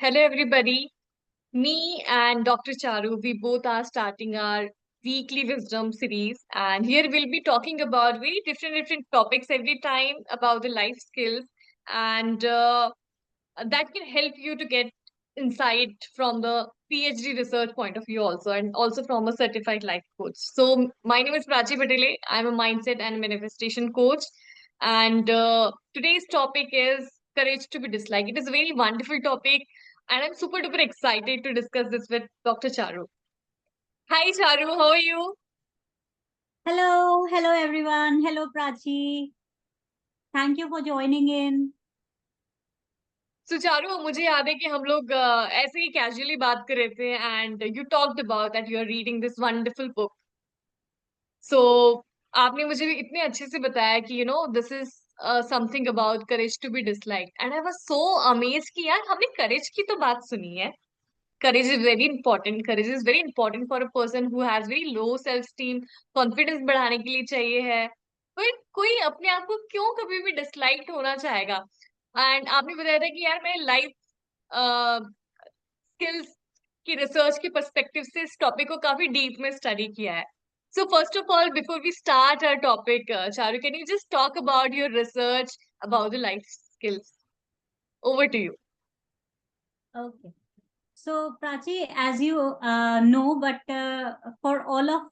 Hello, everybody. Me and Dr. Charu, we both are starting our weekly wisdom series, and here we'll be talking about very different topics every time about the life skills, and that can help you to get insight from the PhD research point of view also, and also from a certified life coach. So my name is Prachi Patele. I'm a mindset and manifestation coach, and today's topic is courage to be disliked. It is a very wonderful topic, and I'm super duper excited to discuss this with Dr. Charu. Hi, Charu. How are you? Hello everyone. Hello Prachi. Thank you for joining in. So Charu मुझे याद है कि हम लोग ऐसे ही casually बात कर रहे थे and you talked about that you are reading this wonderful book so आपने मुझे भी इतने अच्छे से बताया कि this is something about courage to be dislike and I was so amaze कि यार हमने करेज की तो बात सुनी है. Courage is very important. Courage is very important for a person who has very low self esteem. Confidence बढ़ाने के लिए चाहिए है. पर कोई अपने आप को क्यों कभी भी डिसलाइक होना चाहेगा? एंड आपने बताया था कि यार मैं लाइफ स्किल्स की रिसर्च के पर्सपेक्टिव से इस टॉपिक को काफी डीप में स्टडी किया है. So first of all, before we start our topic, Charu, can you just talk about your research about the life skills? Over to you. Okay. So Prachi, as you know, but for all of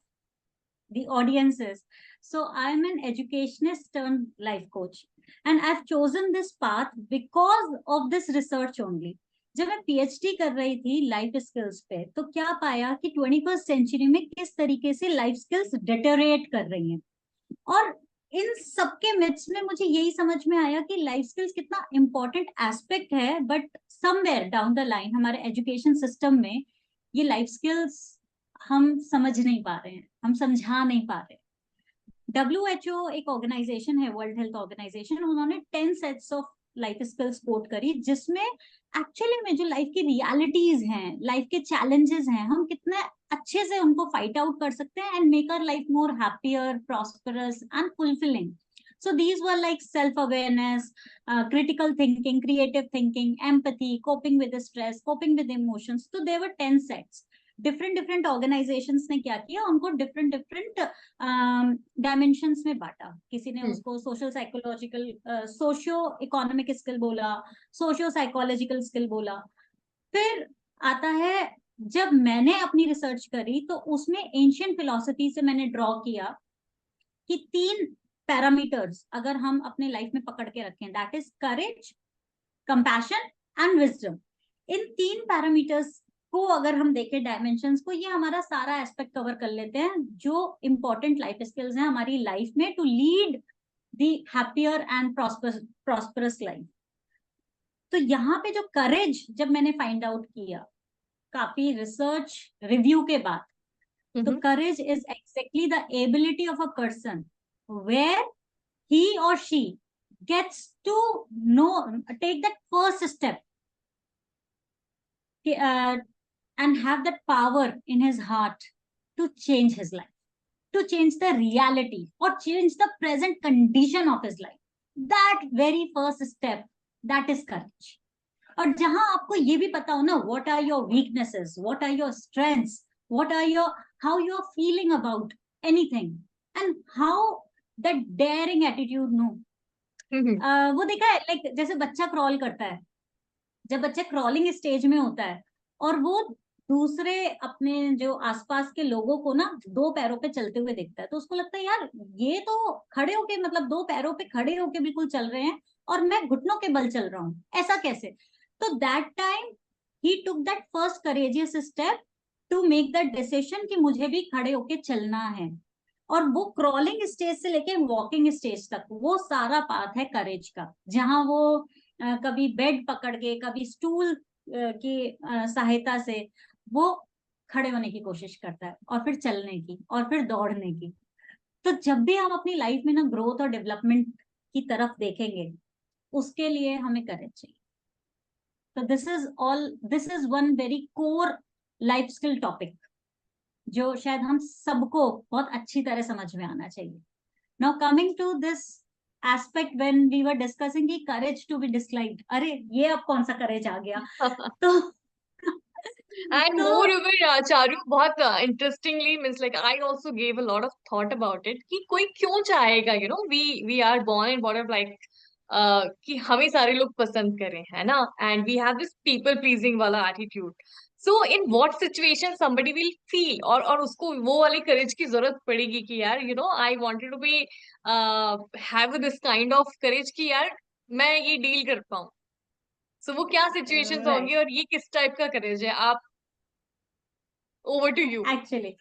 the audiences, so I'm an educationist turned life coach, and I've chosen this path because of this research only. जब मैं PhD कर रही थी life skills पे, तो क्या पाया कि 21st सेंचुरी में किस तरीके से लाइफ स्किल्स डिटेरिएट कर रही हैं। और इन सबके मिड्स में मुझे यही समझ में आया कि लाइफ स्किल्स कितना इंपॉर्टेंट एस्पेक्ट है, but somewhere down the line हमारे एजुकेशन सिस्टम में ये लाइफ स्किल्स हम समझ नहीं पा रहे हैं, हम समझा नहीं पा रहे। WHO एक ऑर्गेनाइजेशन है, वर्ल्ड हेल्थ ऑर्गेनाइजेशन, उन्होंने 10 sets of life skills quote करी, जिसमें एक्चुअली में जो लाइफ की रियलिटीज हैं, लाइफ के चैलेंजेस हैं, हम कितने अच्छे से उनको फाइट आउट कर सकते हैं and make our life more happier, prosperous and fulfilling. So these were like self-awareness, critical thinking, creative thinking, empathy, coping with the stress, coping with emotions. So there were 10 sets. Different organisations ने क्या किया, उनको different dimensions में बांटा. किसी ने उसको social psychological, socio economic skill बोला, सोशियो साइकोलॉजिकल स्किल बोला. फिर आता है, जब मैंने अपनी रिसर्च करी तो उसमें एंशियंट फिलॉसफी से मैंने ड्रॉ किया कि 3 पैरामीटर्स अगर हम अपने लाइफ में पकड़ के रखें, that is courage, compassion and wisdom. In 3 parameters को अगर हम देखें, डायमेंशंस को, ये हमारा सारा एस्पेक्ट कवर कर लेते हैं जो इंपॉर्टेंट लाइफ स्किल्स हैं हमारी लाइफ में to lead the happier and prosperous life. तो यहाँ पे जो करेज जब मैंने फाइंड आउट किया काफी रिसर्च रिव्यू के बाद, तो courage is exactly the ability of a person where he or she gets to know, take that first step, and have that power in his heart to change his life, to change the reality or change the present condition of his life. That very first step, that is courage. और जहां आपको ये भी पता हो ना, what are your weaknesses, what are your strengths, what are your, how you are feeling about anything, and how that daring attitude, no. वो देखा है, लाइक जैसे बच्चा क्रॉल करता है, जब बच्चा क्रॉलिंग स्टेज में होता है और वो दूसरे अपने जो आसपास के लोगों को ना 2 पैरों पे चलते हुए देखता है, तो उसको लगता है यार ये तो खड़े होके, मतलब 2 पैरों पे खड़े होके बिल्कुल चल रहे हैं और मैं घुटनों के बल चल रहा हूँ, ऐसा कैसे? तो दैट टाइम ही took that first courageous step to make that decision कि मुझे भी खड़े होके चलना है. और वो क्रॉलिंग स्टेज से लेके वॉकिंग स्टेज तक वो सारा पाथ है करेज का, जहां वो कभी बेड पकड़ के, कभी स्टूल की सहायता से वो खड़े होने की कोशिश करता है, और फिर चलने की, और फिर दौड़ने की. तो जब भी हम अपनी लाइफ में ना ग्रोथ और डेवलपमेंट की तरफ देखेंगे, उसके लिए हमें करेज चाहिए. तो this is one very core life skill topic जो शायद हम सबको बहुत अच्छी तरह समझ में आना चाहिए. Now coming to this aspect when we were discussing कि करेज टू बी डिसलाइक्ड, अरे ये अब कौन सा करेज आ गया। तो And तो moreover, Charu, बहुत interestingly means like I also gave a lot of thought about it कि कोई क्यों चाहेगा, you know, we are born and brought up like कि हमें सारे लोग पसंद करें, है ना, and we have this people pleasing वाला attitude. So in what situation somebody will feel और उसको वो वाली courage की जरूरत पड़ेगी कि यार, you know, I wanted to be have this kind of courage कि यार मैं ये डील कर पाऊँ. So वो क्या सिचुएशंस होंगी राइट, और ये किस टाइप का करेज है? आप, over to you. Actually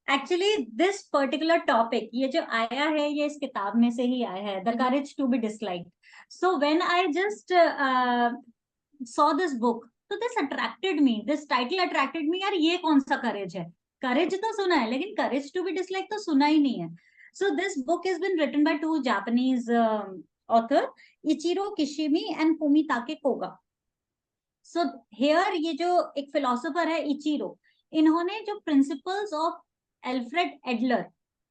actually this particular topic ये जो आया है ये इस किताब में से ही आया है, the courage to be disliked. So when I just saw this book, तो this attracted me, this title attracted me, यार ये कौन सा करेज है? करेज तो सुना है लेकिन करेज टू बी डिसलाइक तो सुना ही नहीं है. So this book is been written by two Japanese author, Ichiro Kishimi and Fumitake Koga. So here ये जो एक फिलोसोफर है इचिरो, इन्होंने जो प्रिंसिपल्स ऑफ एल्फ्रेड एडलर,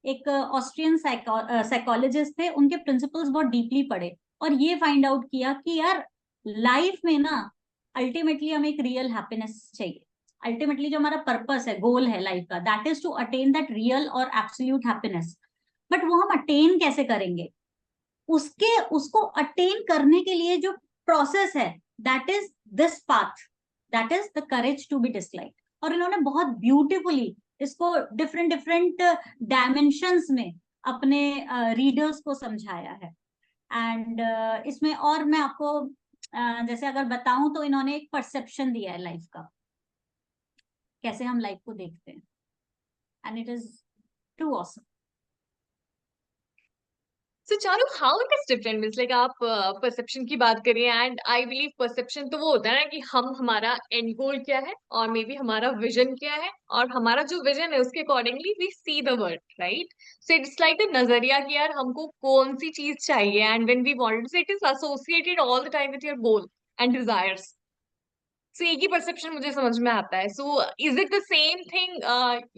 एक ऑस्ट्रियन साइकोलॉजिस्ट थे, उनके प्रिंसिपल्स बहुत डीपली पढ़े और ये फाइंड आउट किया कि यार लाइफ में ना अल्टीमेटली हमें एक रियल हैप्पीनेस चाहिए. अल्टीमेटली जो हमारा पर्पस है, गोल है लाइफ का, that is to attain that real और एब्सोल्यूट हैप्पीनेस. बट वो हम अटेन कैसे करेंगे? उसके उसको अटेन करने के लिए जो प्रोसेस है, that is this path, that is the courage to be dislike. और इन्होंने बहुत ब्यूटिफुली इसको डिफरेंट डिफरेंट डायमेंशंस में अपने रीडर्स को समझाया है. एंड इसमें और मैं आपको जैसे अगर बताऊं तो इन्होंने एक परसेप्शन दिया है लाइफ का, कैसे हम लाइफ को देखते हैं, and it is too awesome. So Charu, how it is different means like आप परसेप्शन की बात करिए, एंड आई बिलीव परसेप्शन तो वो होता है ना कि हम हमारा एंड गोल क्या है और मे बी हमारा विजन क्या है, और हमारा जो विजन है उसके accordingly we see the world, right. So it's like the नजरिया कि यार हमको कौन सी चीज चाहिए, and when we want so it is associated all the time with your goal and desires. So एक ही परसेप्शन मुझे समझ में आता है. So is it the same thing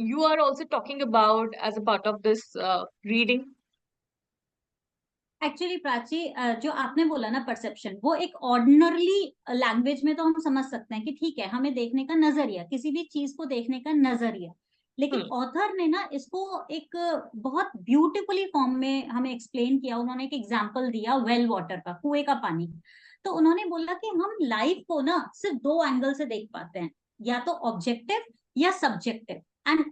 you are also talking about as a part of this reading? Actually Prachi, जो आपने बोला ना परसेप्शन, वो एक ऑर्डिनरली लैंग्वेज में तो हम समझ सकते हैं कि ठीक है, हमें देखने का नजरिया, किसी भी चीज को देखने का नजरिया. लेकिन हम्म. ऑथर ने ना इसको एक बहुत ब्यूटीफुली फॉर्म में हमें एक्सप्लेन किया. उन्होंने एक एग्जांपल दिया वेल वाटर का, कुएं का पानी. तो उन्होंने बोला कि हम लाइफ को ना सिर्फ दो एंगल से देख पाते हैं, या तो ऑब्जेक्टिव या subjective. And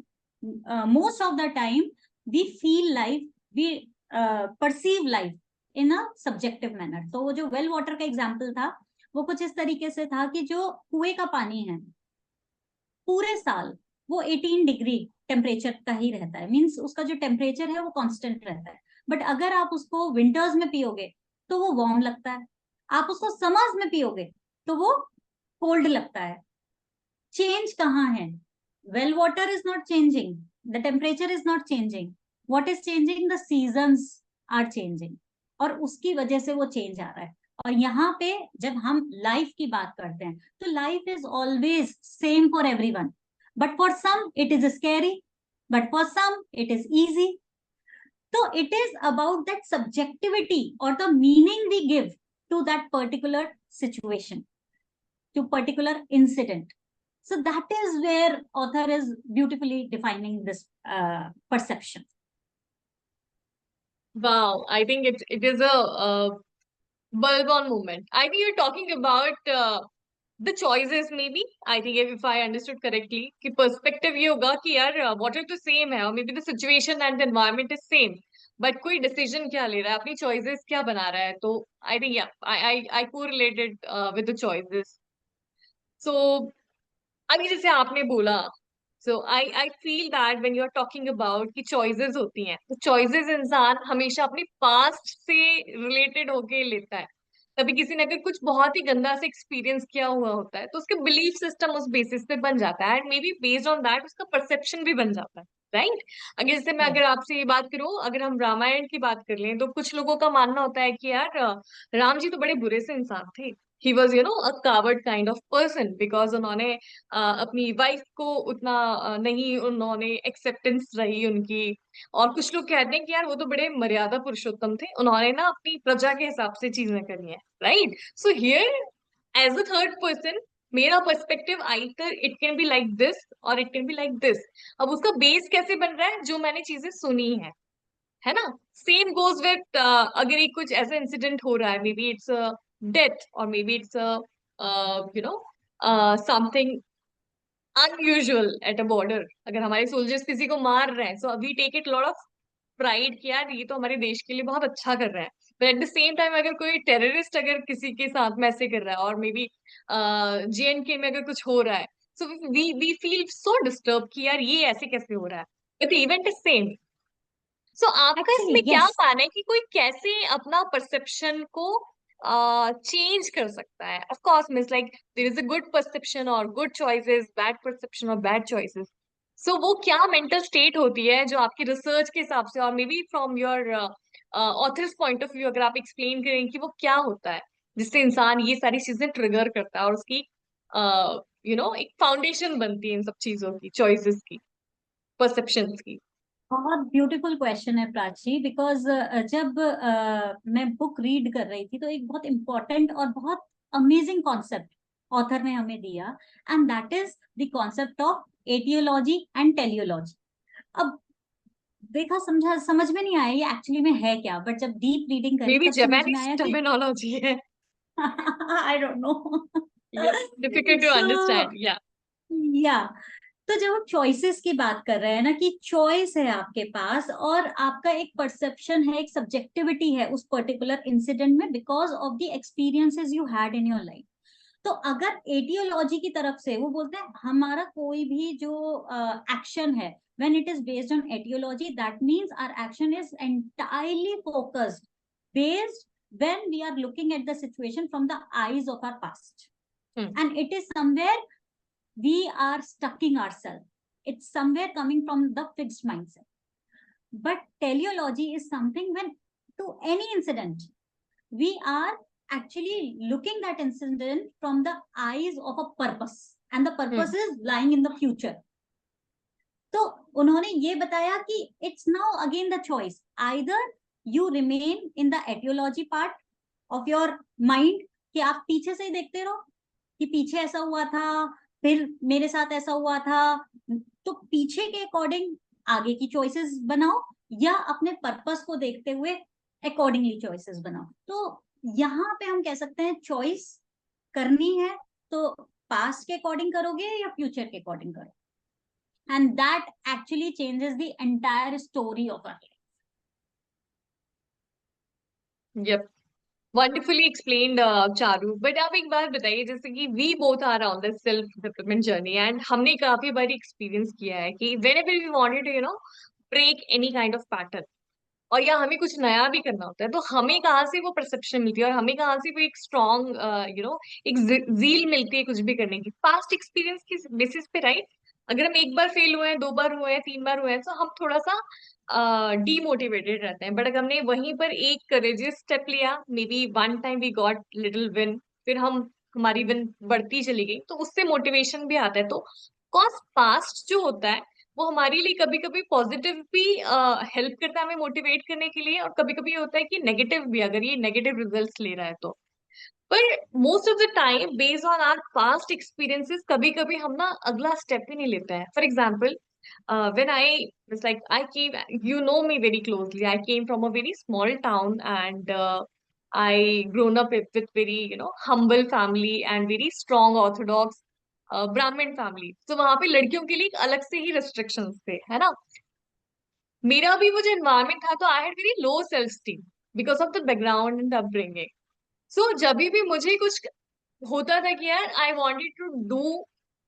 most of the time we feel life, we perceive life in a subjective manner. तो वो जो वेल वाटर का एग्जाम्पल था, वो कुछ इस तरीके से था कि जो कुएं का पानी है पूरे साल वो 18 डिग्री टेम्परेचर का ही रहता है, मीन्स उसका जो टेम्परेचर है वो कांस्टेंट रहता है. बट अगर आप उसको विंटर्स में पियोगे तो वो वार्म लगता है, आप उसको समर्स में पियोगे तो वो कोल्ड लगता है. चेंज कहाँ है? Well water is not changing, the temperature is not changing, what is changing, the seasons are changing. और उसकी वजह से वो चेंज आ रहा है. और यहाँ पे जब हम लाइफ की बात करते हैं तो life is always same for everyone, but for some it is scary, but for some it is easy. तो it is about that subjectivity और the meaning we give to that particular situation, to particular incident. So that is where author is beautifully defining this perception. Wow, I think it is a bulb on moment. I think you're talking about the choices maybe. I think if I understood correctly, कि perspective ये होगा कि यार water तो same है और maybe the situation and the environment is same, but कोई decision क्या ले रहा है, अपनी choices क्या बना रहा है. तो I think yeah, I correlated with the choices. So अभी जैसे आपने बोला, so I feel that when you are talking about कि चॉइसेस होती हैं, तो चॉइसेस इंसान हमेशा अपने पास्ट से रिलेटेड होके लेता है. कभी किसी ने अगर कुछ बहुत ही गंदा से एक्सपीरियंस किया हुआ होता है तो उसके बिलीफ सिस्टम उस बेसिस पे बन जाता है, and may be based on that उसका परसेप्शन भी बन जाता है, राइट. अगर जैसे मैं Right. अगर आपसे ये बात करूं, अगर हम रामायण की बात कर लें, तो कुछ लोगों का मानना होता है कि यार राम जी तो बड़े बुरे से इंसान थे, he was a coward kind of person, because उन्होंने अपनी वाइफ को उतना नहीं, उन्होंने एक्सेप्टेंस रही उनकी। और कुछ लोग कहते हैं कि यार वो तो बड़े मर्यादा पुरुषोत्तम थे, उन्होंने ना अपनी प्रजा के हिसाब से चीजें करी है, right? So here as a third person, मेरा perspective either it can be like this और it can be like this. अब उसका बेस कैसे बन रहा है? जो मैंने चीजें सुनी है ना? सेम गोज विथ, अगर एक कुछ ऐसा इंसिडेंट हो रहा है, maybe it's a death और maybe it's a you know something unusual at a border, अगर हमारे सोल्जर्स किसी को मार रहे हैं, so we take it lot of pride कि यार ये तो हमारे देश के लिए बहुत अच्छा कर रहा है। But at the same time अगर कोई टेररिस्ट अगर किसी के साथ में ऐसे कर रहा है, और मे बी JNK में अगर कुछ हो रहा है, so we feel so disturb कि यार ये ऐसे कैसे हो रहा है, but the event is same. सो आपका इसमें Actually, क्या yes. मानना है कि कोई कैसे अपना परसेप्शन को चेंज कर सकता है? Of course means like there is a good perception और गुड चॉइसेस, बैड परसेप्शन और बैड चॉइसेस। सो वो क्या मेंटल स्टेट होती है जो आपकी रिसर्च के हिसाब से, और may be from your authors point of view, अगर आप एक्सप्लेन करें कि वो क्या होता है जिससे इंसान ये सारी चीजें ट्रिगर करता है और उसकी एक फाउंडेशन बनती है इन सब चीजों की, चॉइसेस की, परसेप्शंस की। बहुत ब्यूटीफुल क्वेश्चन है प्राची, बिकॉज जब मैं बुक रीड कर रही थी तो एक बहुत इंपॉर्टेंट और बहुत अमेजिंग कॉन्सेप्ट ऑथर ने हमें दिया, and that is the concept of etiology and teleology. अब देखा समझा समझ में नहीं आया ये एक्चुअली में है क्या, बट जब डीप रीडिंग मे करी बी तब समझ में जापानीज आया कि टर्मिनोलॉजी है। I don't know. Yeah, difficult to so understand. Yeah. या तो जब हम चॉइसेस की बात कर रहे हैं ना, कि चॉइस है आपके पास और आपका एक परसेप्शन है, एक सब्जेक्टिविटी है उस पर्टिकुलर इंसिडेंट में, because of the experiences you had in your life. तो अगर एटियोलॉजी की तरफ से वो बोलते हैं हमारा कोई भी जो एक्शन है, when it is based on etiology, that means our action is entirely focused, based when we are looking at the situation from the eyes of our past, Hmm. and it is somewhere we are stucking ourselves. It's somewhere coming from the fixed mindset. But teleology is something when to any incident, we are actually looking that incident from the eyes of a purpose, and the purpose Hmm. is lying in the future. तो उन्होंने ये बताया कि it's now again the choice, either you remain in the etiology part of your mind, कि आप पीछे से ही देखते रहो कि पीछे ऐसा हुआ था, फिर मेरे साथ ऐसा हुआ था, तो पीछे के अकॉर्डिंग आगे की चॉइसेस बनाओ, या अपने पर्पस को देखते हुए अकॉर्डिंगली चॉइसेस बनाओ। तो यहाँ पे हम कह सकते हैं चॉइस करनी है तो पास्ट के अकॉर्डिंग करोगे या फ्यूचर के अकॉर्डिंग करोगे, and that actually changes the entire story of our life. Yep. Wonderfully explained, Charu. But आप एक बात बताइए, जैसे कि we both are on the self development journey, and हमने काफी बार एक्सपीरियंस किया है कि whenever we wanted to break any kind of pattern, और या हमें कुछ नया भी करना होता है, तो हमें कहाँ से वो परसेप्शन मिलती है और हमें कहाँ से वो एक स्ट्रॉन्ग एक जील मिलती है कुछ भी करने की? पास्ट एक्सपीरियंस की बेसिस पे, राइट? अगर हम एक बार फेल हुए हैं, दो बार हुए हैं, तीन बार हुए हैं, तो हम थोड़ा सा डीमोटिवेटेड रहते हैं। बट अगर हमने वहीं पर एक करेजियस स्टेप लिया, maybe one time we got little win, फिर हम हमारी विन बढ़ती चली गई, तो उससे मोटिवेशन भी आता है। तो कॉज पास्ट जो होता है वो हमारे लिए कभी कभी पॉजिटिव भी हेल्प करता है हमें मोटिवेट करने के लिए, और कभी कभी होता है कि नेगेटिव भी, अगर ये नेगेटिव रिजल्ट्स ले रहा है तो। पर most of the time based on our past experiences, कभी कभी हम ना अगला स्टेप ही नहीं लेते हैं। For example, when it's like I came, you know me very closely. I came from a very small town, and I grown up with very humble family and very strong orthodox ब्राह्मण family. तो वहां पे लड़कियों के लिए एक अलग से ही रिस्ट्रिक्शंस थे, है ना? मेरा भी वो जो एनवायरमेंट था, तो I had very low self esteem because of the background and upbringing. So जब भी मुझे कुछ होता था कि यार I wanted to do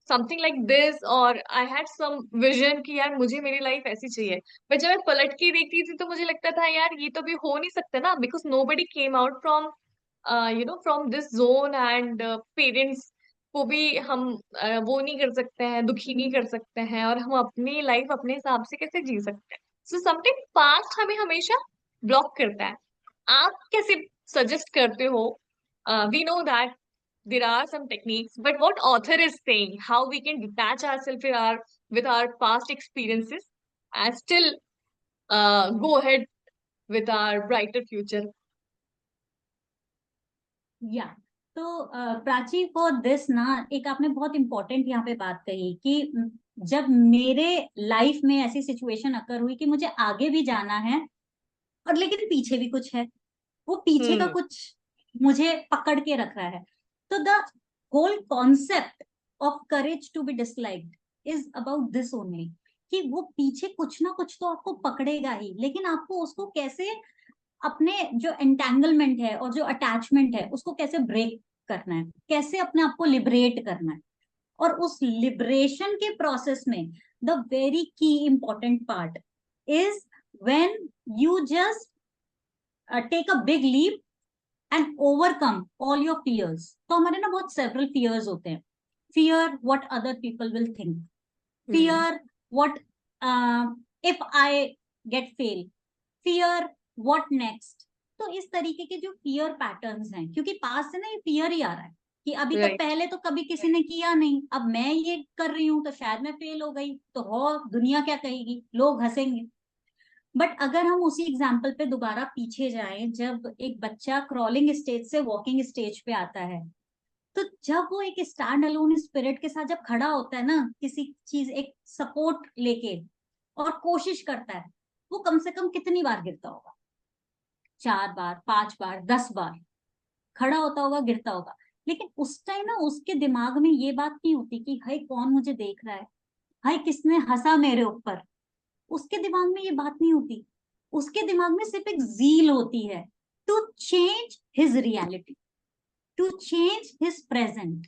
something like this, और आई हैड सम विजन कि यार मुझे मेरी लाइफ ऐसी चाहिए, पर जब मैं पलट के देखती थी तो मुझे लगता था यार ये तो भी हो नहीं सकता ना, because nobody came out from from this zone, and parents को भी हम वो नहीं कर सकते हैं, दुखी नहीं कर सकते हैं, और हम अपनी लाइफ अपने हिसाब से कैसे जी सकते हैं? सो समथिंग पास्ट हमें हमेशा ब्लॉक करता है। आप कैसे सजेस्ट करते हो? We know that there are some techniques, but what author is saying, how we can detach ourselves with our past experiences and still go ahead with our brighter future. या तो Prachi, for this ना, एक आपने बहुत important यहाँ पे बात कही कि जब मेरे लाइफ में ऐसी सिचुएशन अकर हुई कि मुझे आगे भी जाना है और लेकिन पीछे भी कुछ है, वो पीछे का हम्म। कुछ मुझे पकड़ के रख रहा है। तो the whole concept of courage to be disliked is about this only, कि वो पीछे कुछ ना कुछ तो आपको पकड़ेगा ही, लेकिन आपको उसको कैसे, अपने जो एंटेंगलमेंट है और जो अटैचमेंट है उसको कैसे ब्रेक करना है, कैसे अपने आप को लिबरेट करना है। और उस लिबरेशन के प्रोसेस में the very key important part is when you just take a big leap and overcome all your fears. तो हमारे ना बहुत सेवरल फियर्स होते हैं। Fear what other people will think, hmm. Fear what if I get fail, fear what next. तो इस तरीके के जो फियर पैटर्न्स हैं, क्योंकि पास से ना ये फियर ही आ रहा है कि अभी तक राइट। पहले तो कभी किसी ने किया नहीं, अब मैं ये कर रही हूं तो शायद मैं फेल हो गई तो हो, दुनिया क्या कहेगी, लोग हंसेंगे। बट अगर हम उसी एग्जाम्पल पे दोबारा पीछे जाएं, जब एक बच्चा क्रॉलिंग स्टेज से वॉकिंग स्टेज पे आता है, तो जब वो एक स्टैंड अलोन स्पिरिट के साथ जब खड़ा होता है ना, किसी चीज एक सपोर्ट लेके और कोशिश करता है, वो कम से कम कितनी बार गिरता होगा? 4 बार, 5 बार, 10 बार खड़ा होता होगा, गिरता होगा। लेकिन उस टाइम ना उसके दिमाग में ये बात नहीं होती कि हाय कौन मुझे देख रहा है, हाय किसने हंसा मेरे ऊपर। उसके दिमाग में ये बात नहीं होती। उसके दिमाग में सिर्फ एक जील होती है, to change his reality, to change his present.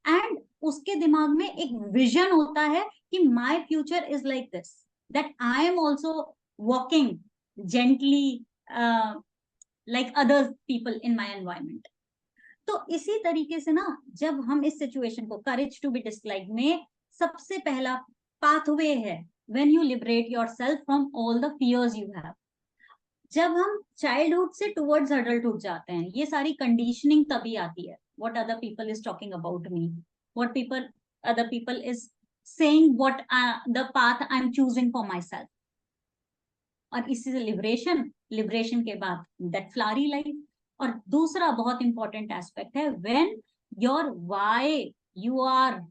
And उसके दिमाग में एक विजन होता है कि my future is like this, that I am also walking gently like other people in my environment. तो इसी तरीके से ना, जब हम इस सिचुएशन को करेज टू बी डिसलाइक में, सबसे पहला पाथवे है when you liberate yourself from all the fears you have. जब हम चाइल्डहुड से टुवर्ड्स अडल्टहुड जाते हैं, ये सारी कंडीशनिंग तभी आती है। What other people is talking about me, what people other people is saying, what the path I am choosing for my self. और इसी से लिबरेशन, लिबरेशन के बाद दैट फ्लावरी लाइफ। और दूसरा बहुत इंपॉर्टेंट एस्पेक्ट है when your why you are,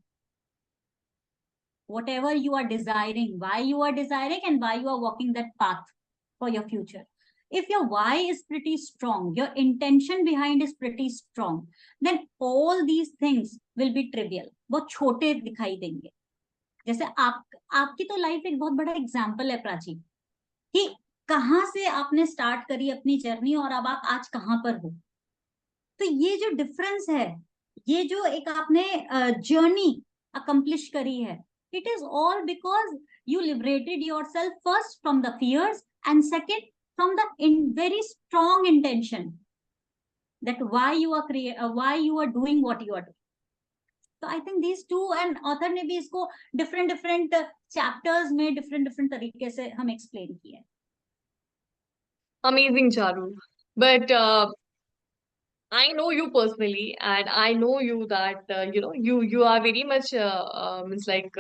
whatever you are desiring, why you are desiring and why you are walking that path for your future. If your why is pretty strong, your intention behind is pretty strong, then all these things will be trivial, बहुत छोटे दिखाई देंगे। जैसे आपकी तो life एक बहुत बड़ा एग्जाम्पल है प्राची, कि कहाँ से आपने स्टार्ट करी अपनी जर्नी और अब आप आज कहाँ पर हो। तो ये जो डिफरेंस है, ये जो एक आपने जर्नी अकम्प्लिश करी है, it is all because you liberated your self first from the fears and second from the very strong intention that why you are doing what you are doing. तो I think these two, and author ने भी इसको different different chapters में different different तरीके से हम explain किया है। Amazing, Charu. But I know you personally, and I know you that you are very much means like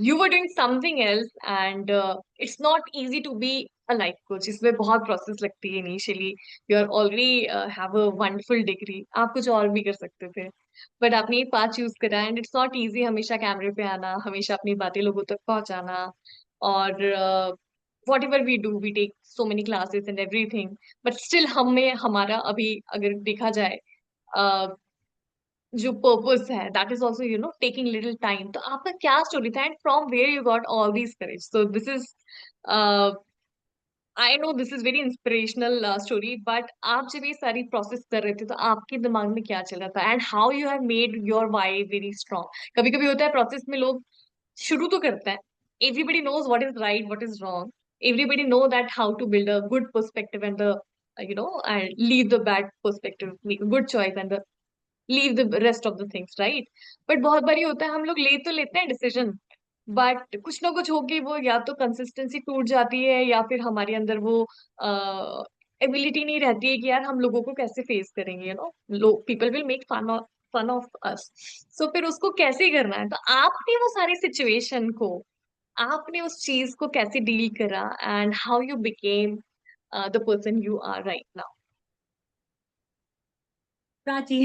you were doing something else, and it's not easy to be a life coach. इसमें बहुत process लगती है initially. You are already have a wonderful degree. आप कुछ और भी कर सकते थे, but आपने ये path choose करा, and it's not easy हमेशा कैमरे पे आना, हमेशा अपनी बातें लोगों तक पहुंचाना, और whatever we do, we take so many classes and everything, but still हमें हमारा अभी अगर देखा जाए जो पर्पस है, that is also taking little time. तो आपका क्या स्टोरी था and from where you got all these courage? So this is, I know this is very inspirational story, but आप जब ये सारी प्रोसेस कर रहे थे तो आपके दिमाग में क्या चल रहा था and how you have made your why very strong? कभी कभी होता है प्रोसेस में लोग शुरू तो करते हैं, everybody knows what is right what is wrong, everybody know that how to build a good perspective and the and leave the bad perspective, make a good choice and the leave the rest of the things, right? But बहुत बारी होता है हम लोग ले तो लेते हैं डिसीजन, बट कुछ ना कुछ होके वो या तो कंसिस्टेंसी टूट जाती है या फिर हमारे अंदर वो एबिलिटी नहीं रहती है कि यार हम लोगों को कैसे फेस करेंगे, लोग people will make fun fun of us. So फिर उसको कैसे करना है, तो आपने वो सारी सिचुएशन को, आपने उस चीज को कैसे डील करा, and how you became the person you are right now? Prachi,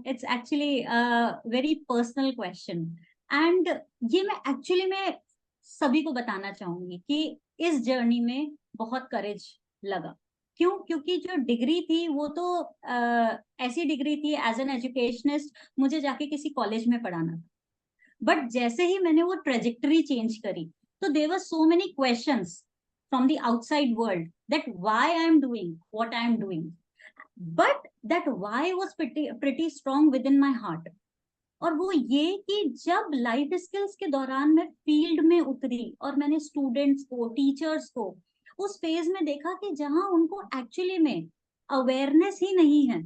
it's actually very personal question, and ये मैं एक्चुअली में सभी को बताना चाहूंगी कि इस जर्नी में बहुत करेज लगा। क्यों? क्योंकि जो डिग्री थी वो तो ऐसी डिग्री थी एज एन एजुकेशनिस्ट, मुझे जाके किसी कॉलेज में पढ़ाना था। बट जैसे ही मैंने वो ट्रेजेक्टरी चेंज करी, तो there were so many questions from the outside world that why I am doing what I am doing, but that why was pretty strong with in my heart. और वो ये कि जब लाइफ स्किल्स के दौरान मैं फील्ड में उतरी और मैंने स्टूडेंट्स को, टीचर्स को उस फेज में देखा कि जहां उनको एक्चुअली में अवेयरनेस ही नहीं है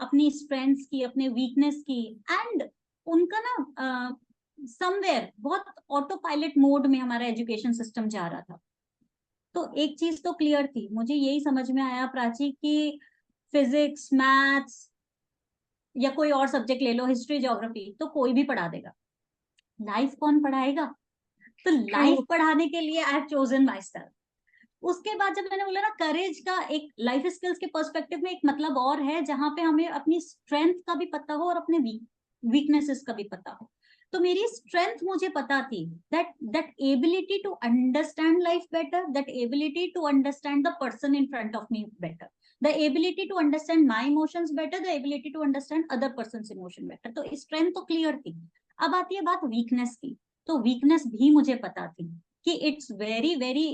अपनी स्ट्रेंथ्स की, अपने वीकनेस की, एंड उनका ना समवेयर बहुत ऑटो पायलट मोड में हमारा एजुकेशन सिस्टम जा रहा था। तो एक चीज तो क्लियर थी, मुझे यही समझ में आया प्राची कि फिजिक्स, मैथ्स या कोई और सब्जेक्ट ले लो, हिस्ट्री, ज्योग्राफी, तो कोई भी पढ़ा देगा, लाइफ कौन पढ़ाएगा? तो ट्रू। लाइफ पढ़ाने के लिए I have chosen my self. उसके बाद जब मैंने बोला ना, करेज का एक लाइफ स्किल्स के पर्सपेक्टिव में एक मतलब और है, जहां पे हमें अपनी स्ट्रेंथ का भी पता हो और अपने वीकनेसेस का भी पता हो। तो मेरी स्ट्रेंथ मुझे पता थी, that that ability to understand life better, that ability to understand the person in front of me better, the ability to understand my emotions better, the ability to understand other person's emotion better। तो strength तो clear थी। अब आती है बात weakness की। तो weakness भी मुझे पता थी कि it's very very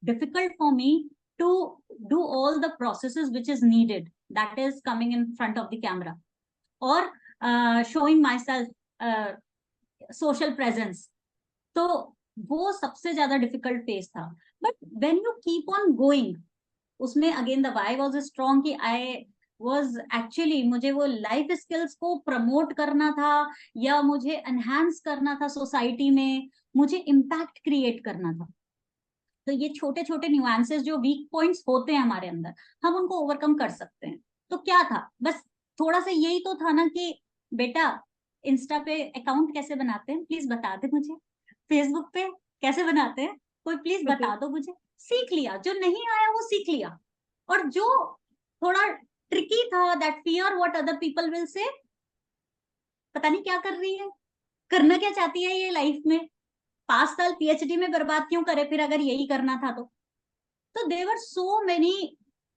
difficult for me to do all the processes which is needed, that is coming in front of the camera or showing myself social presence। तो वो सबसे ज्यादा डिफिकल्ट फेज था। But when you keep on going, उसमें again the why was strong कि I was actually, मुझे वो life skills को प्रमोट करना था या मुझे एनहांस करना था सोसाइटी में, मुझे इम्पैक्ट क्रिएट करना था। तो ये छोटे छोटे न्यूएंसेस जो वीक पॉइंट्स होते हैं हमारे अंदर, हम उनको ओवरकम कर सकते हैं। तो क्या था, बस थोड़ा सा यही तो था ना कि बेटा, इंस्टा पे अकाउंट कैसे बनाते हैं प्लीज बता दे मुझे, फेसबुक पे कैसे बनाते हैं कोई प्लीज बता दो मुझे। सीख लिया, जो नहीं आया वो सीख लिया। और जो थोड़ा ट्रिकी था, that fear what other people will say, पता नहीं क्या कर रही है, करना क्या चाहती है ये लाइफ में, 5 साल पीएचडी में बर्बाद क्यों करे फिर अगर यही करना था तो there were so many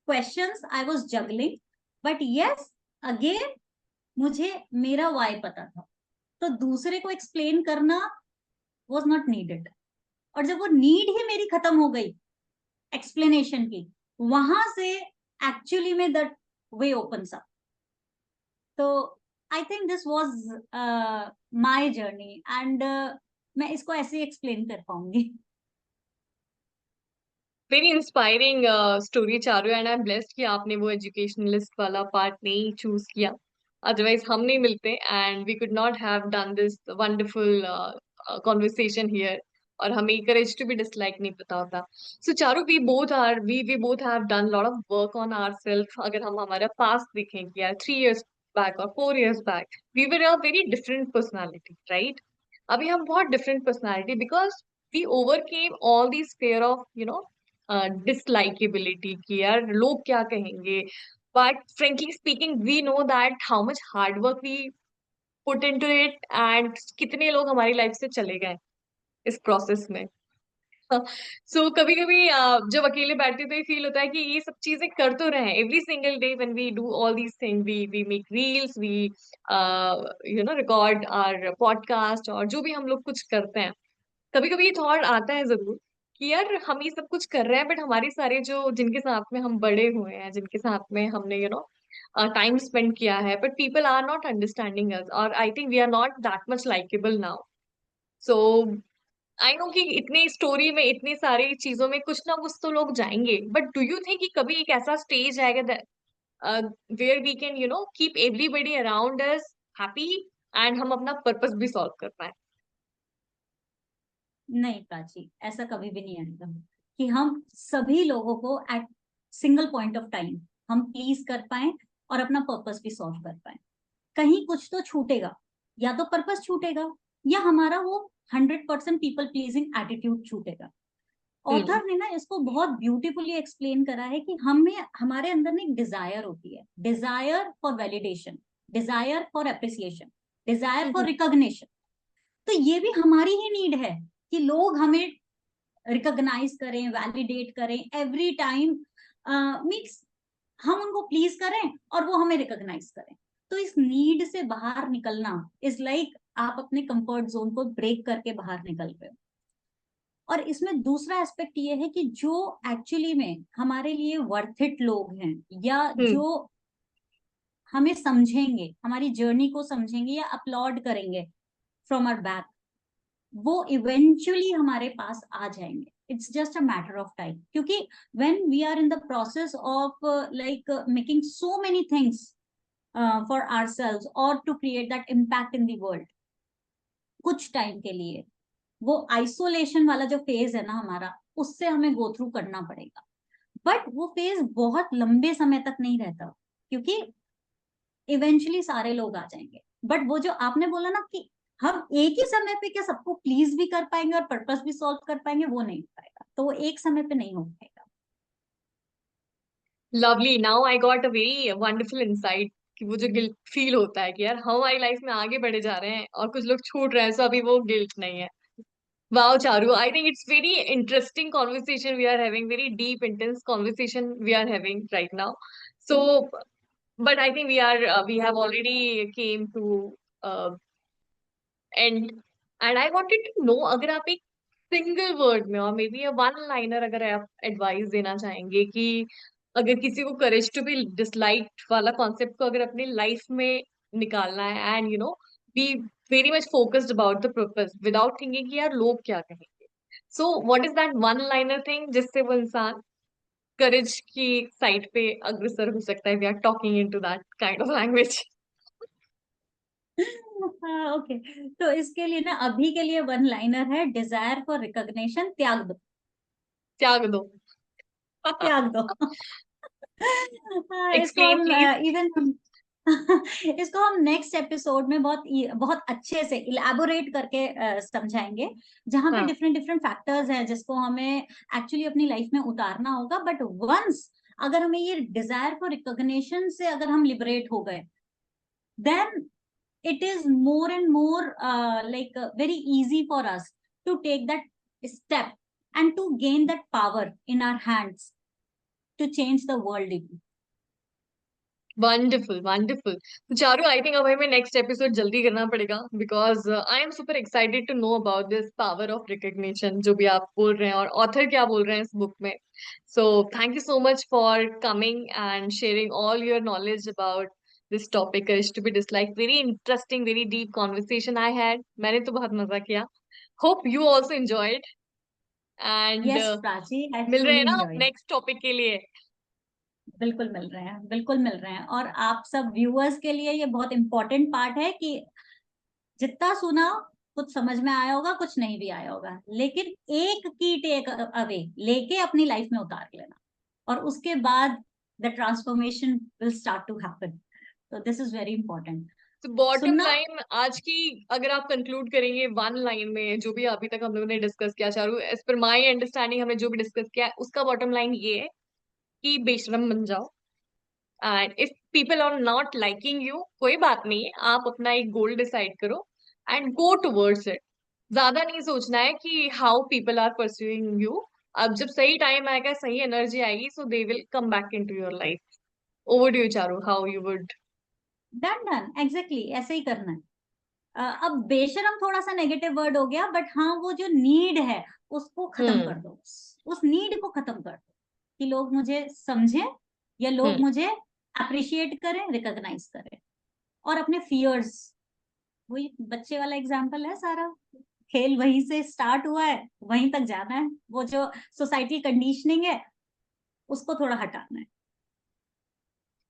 questions I was juggling. But yes, again मुझे मेरा वाई पता था, तो दूसरे को एक्सप्लेन करना वाज नॉट नीडेड। और जब वो नीड ही मेरी खत्म हो गई एक्सप्लेनेशन की, वहां से एक्चुअली में द वे ओपन्स अप। तो I think this was my journey, and मैं इसको ऐसे ही एक्सप्लेन कर पाऊंगी। Very inspiring story Charu, and I am blessed कि आपने वो एजुकेशनलिस्ट वाला पार्ट नहीं चूज किया, अदरवाइज हम नहीं मिलते and we could not have done this wonderful conversation here, और हमें करेज टू बी डिसलाइक नहीं पता होता। So Charu, we both have done lot of work on ourselves. अगर हम हमारा पास्ट देखें कि यार 3 years बैक और 4 years back we were a very different personality, right? अभी हम बहुत different personality, because we overcame all these fear of dislikeability की यार लोग क्या कहेंगे। But frankly speaking we know that how much hard work we put into it, and कितने लोग हमारी लाइफ से चले गए इस प्रोसेस में। सो कभी कभी जब अकेले बैठते तो ये फील होता है कि ये सब चीजें कर तो रहे हैं every single day when we do all these thing, we make reels, we record our podcast, और जो भी हम लोग कुछ करते हैं, कभी कभी ये थॉट आता है जरूर कि यार हम ये सब कुछ कर रहे हैं, बट हमारे सारे जो जिनके साथ में हम बड़े हुए हैं, जिनके साथ में हमने टाइम स्पेंड किया है, but people are not understanding us, और I think we are not that much likeable now. So I know कि इतनी स्टोरी में, इतनी सारी चीजों में कुछ ना कुछ तो लोग जाएंगे, बट डू यू थिंक कि कभी एक ऐसा स्टेज आएगा where we can keep everybody around us happy, and हम अपना पर्पस भी सॉल्व कर पाए? नहीं प्राची, ऐसा कभी भी नहीं आएगा कि हम सभी लोगों को at single point of time हम प्लीज कर पाए और अपना पर्पस भी सॉल्व कर पाए। कहीं कुछ तो छूटेगा, या तो पर्पस छूटेगा या हमारा वो 100% पीपल प्लीजिंग एटीट्यूड छूटेगा। ऑथर ने ना इसको बहुत ब्यूटीफुली एक्सप्लेन करा है कि हमें हमारे अंदर ना एक डिजायर होती है, desire for validation, desire for appreciation, Dzire for recognition. तो ये भी हमारी ही नीड है कि लोग हमें रिकॉग्नाइज करें, वैलिडेट करें एवरी टाइम, मीन्स हम उनको प्लीज करें और वो हमें रिकॉग्नाइज करें। तो इस नीड से बाहर निकलना इज लाइक आप अपने कंफर्ट जोन को ब्रेक करके बाहर निकल रहे हो। और इसमें दूसरा एस्पेक्ट ये है कि जो एक्चुअली में हमारे लिए वर्थ इट लोग हैं, या जो हमें समझेंगे, हमारी जर्नी को समझेंगे या अपलॉड करेंगे फ्रॉम आवर बैक, वो इवेंचुअली हमारे पास आ जाएंगे। It's just a matter of time, क्योंकि when we are in the process of like making so many things for ourselves और to create that impact in the world, कुछ time के लिए वो आइसोलेशन वाला जो फेज है ना हमारा, उससे हमें गो थ्रू करना पड़ेगा। बट वो फेज बहुत लंबे समय तक नहीं रहता, क्योंकि इवेंचुअली सारे लोग आ जाएंगे। बट वो जो आपने बोला ना कि हम एक ही समय पे क्या सबको प्लीज भी कर पाएंगे और पर्पस भी सॉल्व कर पाएंगे, वो नहीं हो पाएगा। तो वो एक समय पे नहीं हो पाएगा। Lovely, now I got a very wonderful insight कि वो जो गिल्ट फील होता है कि यार हम हमारी लाइफ में आगे बढ़े जा रहे हैं और कुछ लोग छूट रहे हैं, सो अभी वो गिल्ट नहीं है। Wow, Charu, I think it's very interesting conversation we are having, very deep, intense conversation we are having right now. So, but I think we have already came to uh, end, and I wanted to know अगर आप एक single word में और maybe one liner अगर आप advice देना चाहेंगे कि अगर किसी को करेज टू बी डिसलाइक वाला कॉन्सेप्ट को अगर अपनी लाइफ में निकालना है and you know be very much focused about the purpose without thinking कि यार लोग क्या कहेंगे, so what is that one liner thing जिससे वो इंसान करेज की साइड पे अग्रसर हो सकता है? We are talking into that kind of language. हाँ, ओके। तो इसके लिए ना अभी के लिए वन लाइनर है, डिजायर फॉर रिकॉग्निशन त्याग दो। त्याग दो। त्याग दो। हाँ, इसको एक्सप्लेन हम प्लीज। इवन इसको हम नेक्स्ट एपिसोड में बहुत बहुत अच्छे से इलेबोरेट करके समझाएंगे, जहां पे हाँ। डिफरेंट डिफरेंट फैक्टर्स हैं जिसको हमें एक्चुअली अपनी लाइफ में उतारना होगा। बट वंस अगर हमें ये डिजायर फॉर रिकॉग्निशन से अगर हम लिबरेट हो गए, then it is more and more very easy for us to take that step and to gain that power in our hands to change the world even. Wonderful wonderful. तो Charu, I think अब हमें next episode जल्दी करना पड़ेगा because I am super excited to know about this power of recognition जो भी आप बोल रहे हैं और ऑथर क्या बोल रहे हैं इस बुक में। So thank you so much for coming and sharing all your knowledge about this topic courage to be dislike. Very interesting, very deep conversation I had. मैंने तो बहुत मजा किया। Hope you also enjoyed and Yes, Prachi, I मिल रहे हैं truly ना enjoyed. Next topic के लिए? बिल्कुल मिल रहे हैं, बिल्कुल मिल रहे हैं। और आप सब व्यूअर्स के लिए ये बहुत इंपॉर्टेंट पार्ट है कि जितना सुना, कुछ समझ में आया होगा, कुछ नहीं भी आया होगा, लेकिन एक की टेक अवे लेके अपनी लाइफ में उतार लेना, और उसके बाद the transformation will start to happen. तो दिस इज वेरी इंपॉर्टेंट। तो बॉटम सुनना। लाइन आज की अगर आप कंक्लूड करेंगे वन लाइन में जो भी अभी तक हम लोगों ने डिस्कस किया Charu, as per my understanding हमने जो भी डिस्कस किया उसका बॉटम लाइन ये है कि बेशरम बन जाओ। And if people are not liking you, कोई बात नहीं है, आप अपना एक गोल डिसाइड करो एंड गो टूवर्ड्स इट। ज्यादा नहीं सोचना है कि how people are pursuing you. अब जब सही टाइम आएगा, सही एनर्जी आएगी, so they will come back in to your life. Over to you Charu, how you would? Done done, exactly ऐसे ही करना है। अब बेशरम थोड़ा सा नेगेटिव वर्ड हो गया, बट हाँ, वो जो नीड है उसको खत्म हम्म। कर दो। उस नीड को खत्म कर दो कि लोग मुझे समझे या लोग हम्म। मुझे अप्रिशिएट करें, रिकॉग्नाइज करें। और अपने फियर्स, वही बच्चे वाला एग्जाम्पल है सारा, खेल वहीं से स्टार्ट हुआ है, वहीं तक जाना है। वो जो सोसाइटी कंडीशनिंग है उसको थोड़ा हटाना है।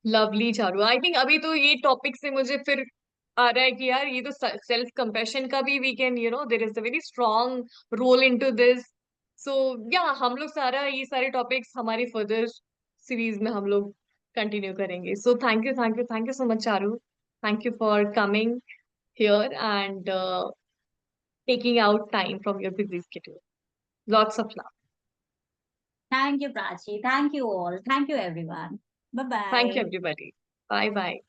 लवली चारू, आई थिंक अभी तो ये टॉपिक से मुझे फिर आ रहा है कि यार ये तो सेल्फ कंपैशन का भी we can you know there is a very strong role into this. So या हम लोग सारा ये सारे टॉपिक्स हमारी फर्दर सीरीज में हम लोग कंटिन्यू करेंगे। सो thank you thank you thank you so much Charu. Thank you for coming here and taking out time from your busy schedule. Lots of love. Thank you, Prachi. Thank you all. Thank you, everyone. Bye Thank you, bye. everybody. Bye bye.